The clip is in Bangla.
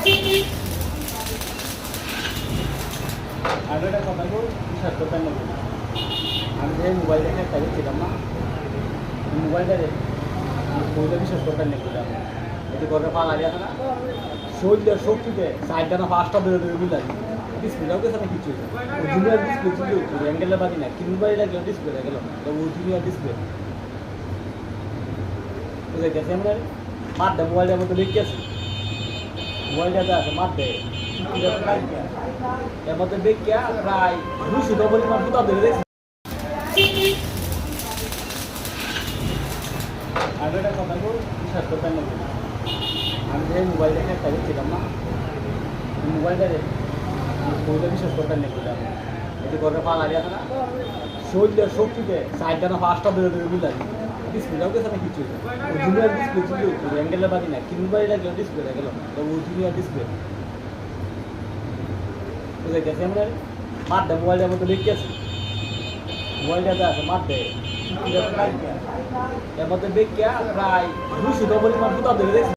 আর একটা কথা বল, বিশ্বাস করতেন না। আমি যে মোবাইল দেখে একটা দেখছিলাম না, মোবাইলটা ওইটা বিশ্বাস করতেন না। এটি করে পা লাগে না, শরীরের শক্তিতে সাইডটা না ফার্স্টটা বেরো দেবে বুঝলেন। ডিসপ্লেটাও গেছে না কিছু, অরিজিনাল ডিসপ্লে ছিল, অ্যাঙ্গেলের বাদি না, কিন্তু মোবাইল লাগলো ডিসপ্লে গেল, অরিজিনাল ডিসপ্লে বুঝে গেছে। আমরা মার দেয় মোবাইলের মধ্যে লিখে আছে, মোবাইলটাতে আছে মার দেয় এর মধ্যে বেকিয়া প্রায় 200 পরিমাণ ফুটা ধরে দেখছি। আর একটা কথা বল, বিশ্বাস করতেন না। আমি যে মোবাইল দেখে একটা দেখছিলাম না, মোবাইলটা ওইটা বিশ্বাস করতেন না। এটি করে পা লাগে না, শরীরের শক্তিতে সাইডটা না ফার্স্টটা বেরো দেবে বুঝলেন। ডিসপ্লেটাও গেছে না কিছু, অরিজিনাল ডিসপ্লে ছিল, অ্যাঙ্গেলের বাদি না, কিন্তু মোবাইল লাগলো ডিসপ্লে গেল, অরিজিনাল ডিসপ্লে বুঝে গেছে। আমরা মার দেয় মোবাইলের মধ্যে লিখে আছে, মোবাইলটাতে আছে মার দেয় এর মধ্যে বেকিয়া প্রায় 200 পরিমাণ ফুটা ধরে দেখছি।